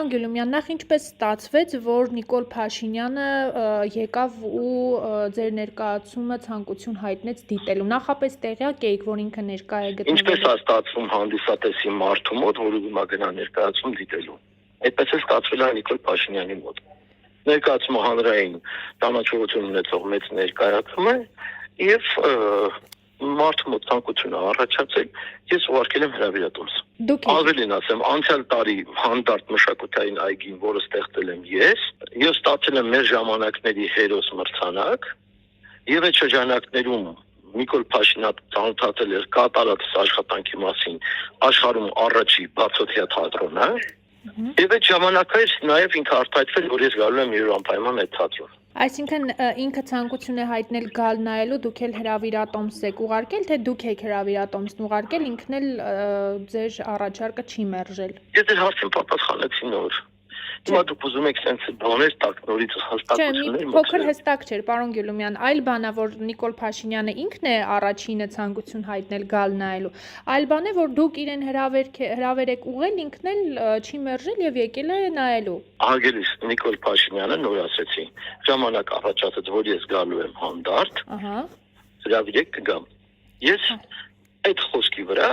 Պարոն Գյուլումյան, նախ ինչպես ստացվեց, որ Նիկոլ Փաշինյանը եկավ ու ձեր ներկայացումը ցանկություն հայտնեց դիտելու։ Նախապես տեղյակ էիք, որ ինքը ներկա է գտնվել։ Ինչպես է ստացվում հանդիսատեսի մարդու մոտ, որ ուզում է գնա ներկայացում դիտելու։ Այդպես է ստացվել է Նիկոլ Փաշինյանի մոտ։ Ներկայացումը հանրային ճանաչողություն ունեցող մեծ ներկայացում է եւ մարդու մոտ ցանկություն է առաջացել, ես ուղարկել եմ հրավիրատոմս։ Ավելին ասեմ, անցյալ տարի հանդարտ մշակութային այգին, որը ստեղծել եմ ես ստացել եմ մեր ժամանակների հերոս մրցանակ եւ այդ շրջանակներում Նիկոլ Փաշինյանը ծանոթացել էր կատարած աշխատանքի մասին աշխարհում առաջի բացօթյա թատրոնը եւ այդ ժամանակից նաեւ ինքը արտահայտվել, որ ես գալու եմ իր անպայման այդ թատրոն։ Այսինքն ինքը ցանկություն է հայտնել գալ նայելու, դուք էլ հրավիրատոմս եք ուղարկել, թե դուք եք հրավիրատոմսն ուղարկել, ինքն էլ ձեր առաջարկը չի մերժել։ Ես դեռ հարցին պատասխանեցի նոր։ Հիմա դուք ուզում եք sense բաներ տակ նորից հստակություններ։ Չէ, փոքր հստակ չէր, պարոն Գյուլումյան, այլ բան է, որ Նիկոլ Փաշինյանը ինքն է առաջինը ցանկություն հայտնել գալ նայելու։ Այլ բան է, որ դուք իրեն հրավեր եք ուղղել, ինքն էլ չի մերժել եւ եկել է նայելու։ Ահագելիս Նիկոլ Փաշինյանը նոր ասեցի, ժամանակ առաջացած, որ ես գալու եմ հանդարտ։ Ահա։ Հրավիրեք կգամ։ Ես այդ խոսքի վրա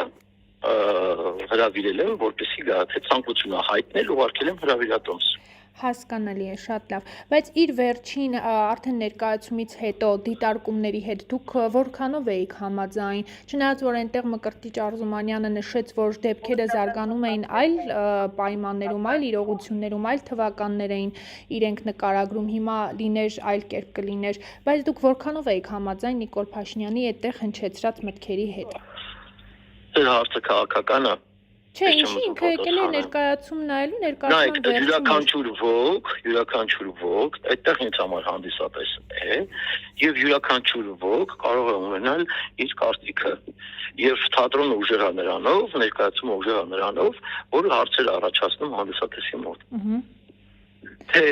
հրավիրել եմ, որպեսզի գա, թե ցանկություն հայտնել, ուղարկել եմ հրավիրատոմս։ Հասկանալի է, շատ լավ, բայց իր վերջին արդեն ներկայացումից հետո դիտարկումների հետ դուք որքանով էիք համաձայն, չնայած որ այնտեղ Մկրտիչ Արզումանյանը նշեց, որ դեպքերը զարգանում էին այլ պայմաններում, այլ իրողություններում, այլ թվականներ էին իրենք նկարագրում, հիմա լիներ այլ կերպ կլիներ, բայց դուք որքանով էիք համաձայն Նիկոլ Փաշինյանի այդտեղ հնչեցրած մտքերի հետ։ Ձեր հարցը քաղաքական է։ Չէ, ինչի ինքը եկել է ներկայացում նայելու, ներկայացման վերջում։ Յուրաքանչյուր ոք, այդտեղ ինձ համար հանդիսատես է, եւ յուրաքանչյուր ոք կարող է ունենալ իր կարծիքը։ Եվ թատրոնը ուժեղ է նրանով, ներկայացումը ուժեղ է նրանով, որ հարցեր առաջացնում հանդիսատեսի մոտ։ Թե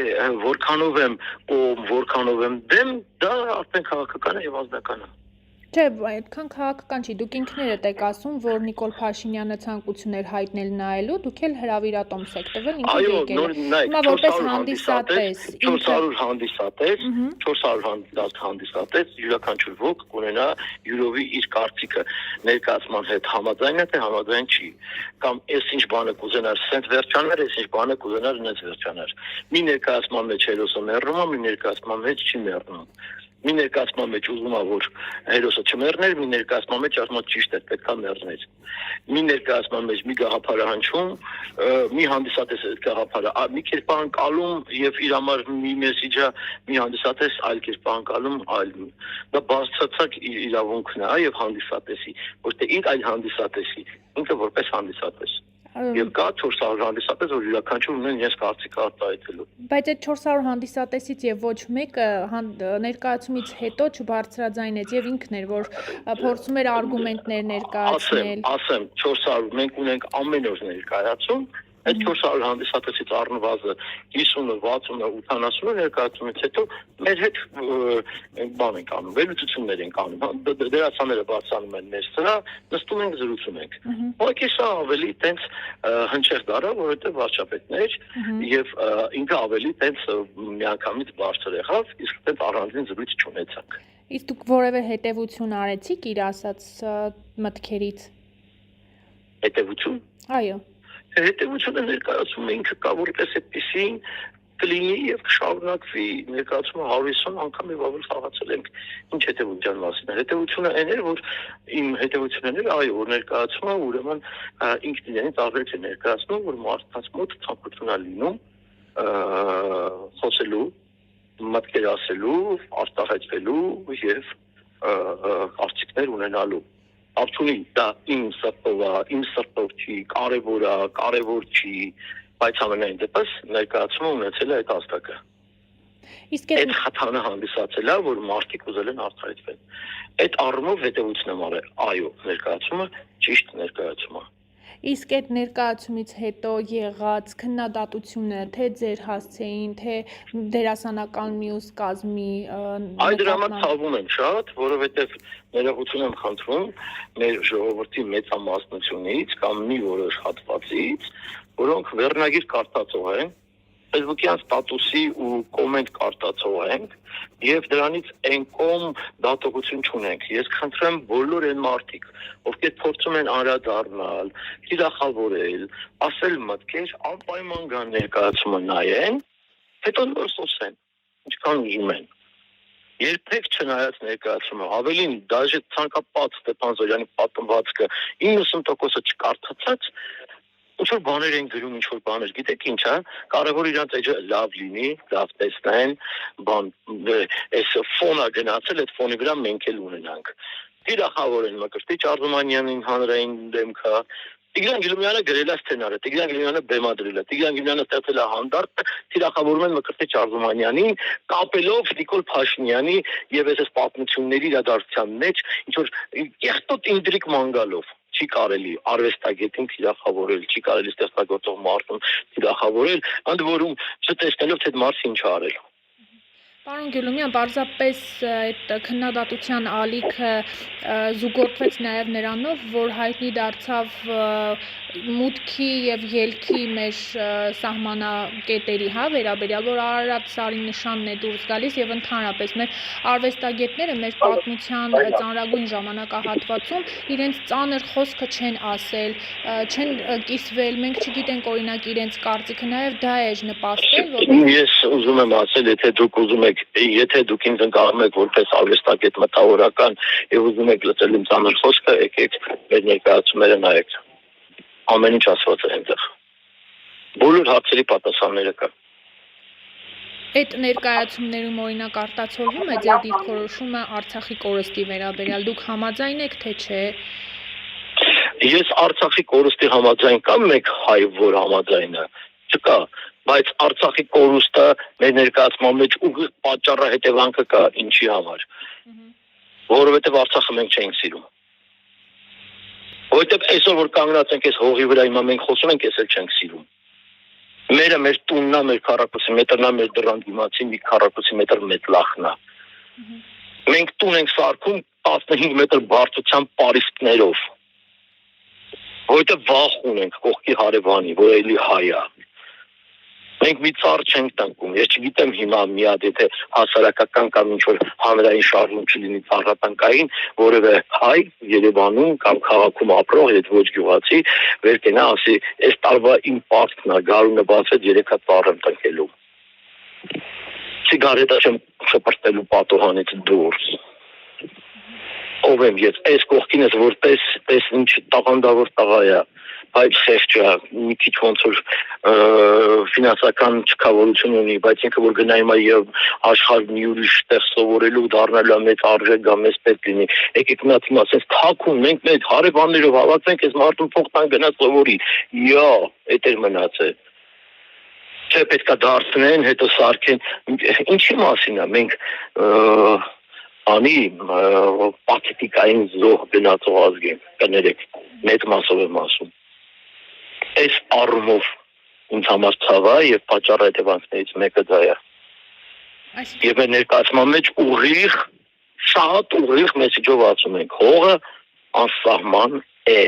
որքանով եմ կողմ, որքանով եմ դեմ, դա արդեն քաղաքական է եւ անձնական է։ Չէ, այդքան քաղաքական չի, դուք ինքներդ եք ասում, որ Նիկոլ Փաշինյանը ցանկություն էր հայտնել նայելու, դուք էլ հրավիրատոմս եք տվել, ինքը եկել է։ Հիմա որպես հանդիսատես, 400 հանդիսատես, յուրաքանչյուր ոք կունենա յուրովի իր կարծիքը ներկայացման հետ համաձայն է, թե համաձայն չի։ Կամ այս ինչ բանը կուզենար սենց վերջանար, այս ինչ բանը կուզենար նենց վերջանար։ Մի ներկայացման մեջ հերոսը մեռնում է, մի ներկայացման մեջ չի մեռնում։ Մի ներկայացման մեջ ուզում է, որ հերոսը չմեռներ, մի ներկայացման մեջ ասում է ճիշտ է, պետք է մեռներ։ Մի ներկայացման մեջ մի գաղափարը հնչում, մի հանդիսատես այդ գաղափարը մի կերպ անցալում եւ իր համար մի մեսիջը մի հանդիսատես այլ կերպ անցալում այլ։ Դա բացարձակ իրավունքն է եւ հանդիսատեսի, ոչ թե ինք այլ հանդիսատեսի, ինքը որպես հանդիսատես։ Եվ կա 400 հանդիսատես, որ յուրաքանչյուր ունեն իրենց կարծիքը արտահայտելու։ Բայց այդ 400 հանդիսատեսից եւ ոչ մեկը ներկայացումից հետո չբարձրաձայնեց եւ ինքն էր, որ փորձում էր արգումենտներ ներկայացնել։ Ասեմ 400 մենք ունենք ամեն օր ներկայացում, այդ 400 հանդիսատեսից առնվազն 50-ը, 60-ը, 80-ը ներկայացումից հետո մեր հետ բան ենք անում, վերլուծություններ ենք անում, դերասանները բարձրանում են մեր սրա, նստում ենք, զրուցում ենք։ Ուղղակի սա ավելի տենց հնչեղ դարա, որովհետև վարչապետներ եւ ինքը ավելի տենց միանգամից բարձր եղավ, իսկ տենց առանձին զրույց չունեցանք։ Իսկ դուք որևէ հետևություն արեցիք իր ասած մտքերից։ Հետևություն։ Այո։ Հետևությունը ներկայացում է ինքը կա որպես այդպեսին կլինի եւ կշարունակվի ներկայացումը 150 անգամ եւ ավելի խաղացել ենք ինչ հետևության մասին է հետևությունը այն էր որ իմ հետևությունն էր այո որ ներկայացումը ուրեմն ինքն իրենից արվեց է ներկայացնում որ մարդկանց մոտ ցանկություն է լինում խոսելու մտքեր ասելու արտահայտվելու եւ կարծիքներ ունենալու Արդյունի դա իմ սրտով չի, կարևոր չի, բայց ամենայն դեպս ներկայացումը ունեցել է այդ հաստակը։ Իսկ այդ խաթանը հանդիսացել է, որ մարդիկ ուզել են արտահայտվել։ Այդ առումով հետևությունն եմ արել, այո, ներկայացումը ճիշտ ներկայացում է։ Իսկ այդ ներկայացումից հետո եղած քննադատությունը, թե ձեր հասցեին, թե դերասանական մյուս կազմի Այդ դրա համար ցավում եմ շատ, որովհետև ներողություն եմ խնդրում մեր ժողովրդի մեծամասնությունից կամ մի որոշ հատվածից, որոնք վերնագիր կարդացող են, Facebook-յան ստատուսի ու կոմենտ կարդացող ենք եւ դրանից այնկոմ դատողություն չունենք։ Ես խնդրեմ բոլոր այն մարդիկ, ովքեր փորձում են անդրադառնալ, թիրախավորել, ասել մտքեր, անպայման գան ներկայացումը նայեն, հետո նոր խոսեն, ինչքան ուզում են։ Երբեք չնայած ներկայացումը, ավելին դաժե ցանկապատ Ստեփան Զորյանի պատմվածքը 90%-ը չկարդացած, ինչ որ բաներ են գրում, ինչ որ բաներ, գիտեք ինչ, կարևոր իրանց էջը լավ լինի, լավ տեսնեն, բան, այս ֆոնը գնացել, այդ ֆոնի վրա մենք էլ ունենանք։ Թիրախավորեն Մկրտիչ Արզումանյանին հանրային դեմքը, Տիգրան Գիլումյանը գրել է սցենարը, Տիգրան Գիլումյանը բեմադրել է, Տիգրան Գիլումյանը ստեղծել է հանդարտ, թիրախավորում են Մկրտիչ Արզումանյանին, կապելով Նիկոլ Փաշինյանի եւ այս պատմությունների իրադարձության մեջ ինչ որ կեղտոտ ինտրիգ մանգալով չի կարելի արվեստագետին թիրախավորել, չի կարելի ստեղծագործող մարդուն թիրախավորել, ընդ որում չտեսնելով թե այդ մարդը ինչ արել։ Պարոն Գյուլումյան, պարզապես այդ քննադատության ալիքը զուգորդվեց նաև նրանով, որ հայտնի դարձավ մուտքի եւ ելքի մեր սահմանակետերի վերաբերյալ, որ Արարատ Սարի նշանն է դուրս գալիս եւ ընդհանրապես մեր արվեստագետները մեր պատմության ծանրագույն ժամանակահատվածում իրենց ծանր խոսքը չեն ասել, չեն կիսվել, մենք չգիտենք օրինակ իրենց կարծիքը, նաեւ դա է նպաստել, որ Ես ուզում եմ ասել, եթե դուք ինձ ընկալում եք որպես արվեստագետ մտավորական եւ ուզում եք լսել իմ ծանր խոսքը, եկեք մեր ներկայացումները նայեք։ Ամեն ինչ ասված է այնտեղ։ Բոլոր հարցերի պատասխանները կա։ Այդ ներկայացումներում օրինակ արտացոլվում է ձեր դիրքորոշումը Արցախի կորստի վերաբերյալ, դուք համաձայն եք թե չէ։ Ես Արցախի կորստի համաձայն կամ մեկ հայ, որ համաձայն է, չկա, բայց Արցախի կորուստը մեր ներկայացման մեջ ուղիղ պատճառը հետևանքը կա, ինչի համար։ Որովհետև Արցախը մենք չենք սիրում։ Որովհետև այսօր որ կանգնած ենք այս հողի վրա, հիմա մենք խոսում ենք, ես էլ չենք սիրում։ Մերը մեր տունն է, մեր քառակուսի մետրն է, մեր դռան դիմացի մի քառակուսի մետր մետլախն է։ Մենք տուն ենք սարքում 15 մետր բարձրությամբ պարիսպներով։ Որովհետև վախ ունենք կողքի հարևանի, որ էլի հայ է։ Մենք մի ծառ չենք տնկում։ Ես չգիտեմ հիմա մի հատ եթե հասարակական կամ ինչ-որ հանրային շարժում չլինի ծառատանկային, որևէ հայ Երևանում կամ քաղաքում ապրող, եթե ոչ գյուղացի, վեր կենա ասի, այս տարվա իմ պարտքն է, գարունը բացվեց 3 հատ ծառ եմ տնկելու։ Սիգարետա չեմ շպրտելու պատոհանից դուրս։ Ով եմ ես, այս կողքինս որ տես ինչ տաղանդավոր տղա է, բայց խեղճ է, մի քիչ ոնց որ ֆինանսական չքավորություն ունի, բայց ինքը որ գնա հիմա եւ աշխարհ մի ուրիշ տեղ սովորելու դառնալու մեծ արժեք գա մեծ պետք լինի։ Եկեք նա թիմա ասես թակուն, մենք մեր հարևաններով հավաքենք, այս մարդուն փող տան գնա սովորի։ Յա, էդ էր մնացել։ Չէ պետքա դարձնեն, հետո սարքեն։ Ինչի մասին է, մենք անի պաթետիկային զոհ գնացող ազգ են, կներեք, մեծ մասով եմ ասում։ Այս առումով ինձ համար ցավ է եւ պատճառը հետևանքներից մեկը դա է։ Եվ մեր ներկայացման մեջ ուղիղ, շատ ուղիղ մեսիջով ասում ենք, հողը անսահման է,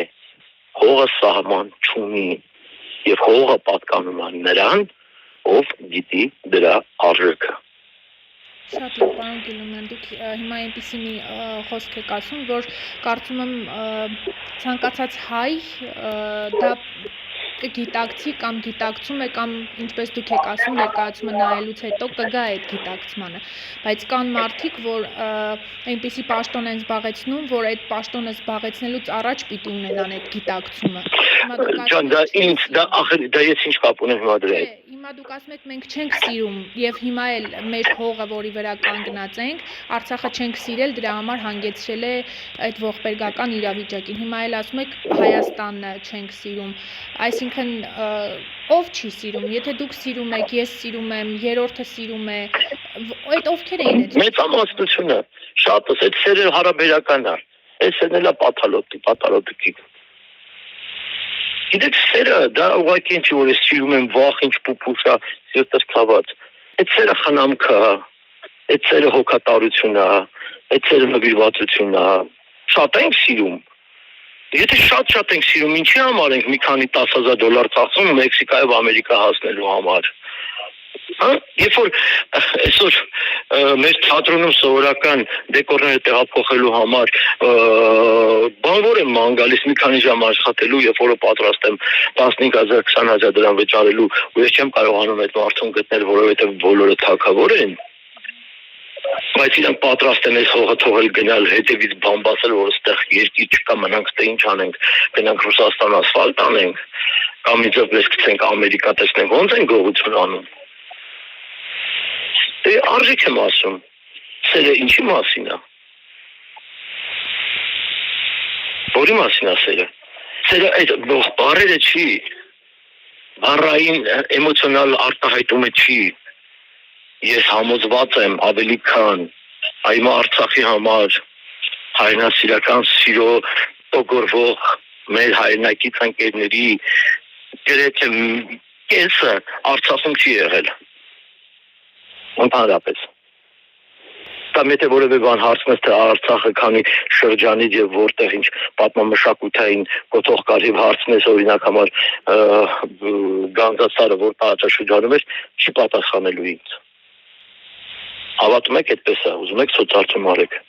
հողը սահման չունի եւ հողը պատկանում է նրան, ով գիտի դրա արժեքը։ Շատ լավ, պարոն Գիլումյան, դուք հիմա այնպիսի մի խոսք եք ասում, որ կարծում եմ ցանկացած հայ դա կգիտակցի կամ գիտակցում է կամ ինչպես դուք եք ասում ներկայացումը նայելուց հետո կգա այդ գիտակցմանը, բայց կան մարդիկ, որ այնպիսի պաշտոն են զբաղեցնում, որ այդ պաշտոնը զբաղեցնելուց առաջ պիտի ունենան այդ գիտակցումը։ Ջան, դա ես ինչ կապ ունեմ հիմա դրա հետ։ Հիմա դուք ասում եք մենք չենք սիրում եւ հիմա էլ մեր հողը, որի վրա կանգնած ենք, Արցախը չենք սիրել, դրա համար հանգեցրել է այդ ողբերգական իրավիճակին։ Հիմա էլ ասում եք Հայաստանը չենք սիրում։ Այսինքն ով չի սիրում։ Եթե դուք սիրում եք, ես սիրում եմ, երրորդը սիրում է, այդ ովքեր են այդ։ Մեծամասնությունը, շատս այդ սերը հարաբերական է։ Այս սերն էլ է պաթալոտիկ։ Գիտեք, սերը դա ուղղակի ինչ որ ես սիրում եմ վախ ինչ պուպուս է, սիրտս ցաված։ Այդ սերը խնամք է, այդ սերը հոգատարություն է, այդ սերը նվիրվածություն է։ Շատ ենք սիրում։ Եթե շատ ենք սիրում, ինչի համար ենք մի քանի $10,000 ծախսում Մեքսիկայով Ամերիկա հասնելու համար։ Հա, երբ որ այսօր մեր թատրոնում սովորական դեկորները տեղափոխելու համար բանվոր եմ ման գալիս մի քանի ժամ աշխատելու, երբ որ պատրաստ եմ 15,000-20,000 դրամ վճարելու, ու ես չեմ կարողանում այդ մարդուն գտնել, որովհետև բոլորը թագավոր են։ Բայց իրանք պատրաստ են այս հողը թողել գնալ հետևից բամբասել, որ այստեղ երկիր չկա, մնանք թե ինչ անենք, գնանք Ռուսաստան ասֆալտ անենք, կամ իձպես գցենք Ամերիկա տեսնենք ոնց են գողություն անում։ Դե արժեք եմ ասում, սերը ինչի մասին է։ Որի մասին է սերը։ Սերը այդ բառերը չի, բառային էմոցիոնալ արտահայտումը չի։ Ես համոզված եմ ավելի քան այմ Արցախի համար հայրենասիրական սիրո տոգորվող մեր հայրենակից ընկերների գրեթե կեսը Արցախում չի եղել։ Ընդհանրապես։ Կամ եթե որևէ բան հարցնես թե Արցախը քանի շրջանից եւ որտեղ ինչ պատմամշակութային կոթող կար եւ հարցնես օրինակ համար Գանձասարը որ տարածաշրջանում էր, չի պատասխանելու ինձ։ Հավատում եք այդպես է, ուզում եք սոցարդում արեք։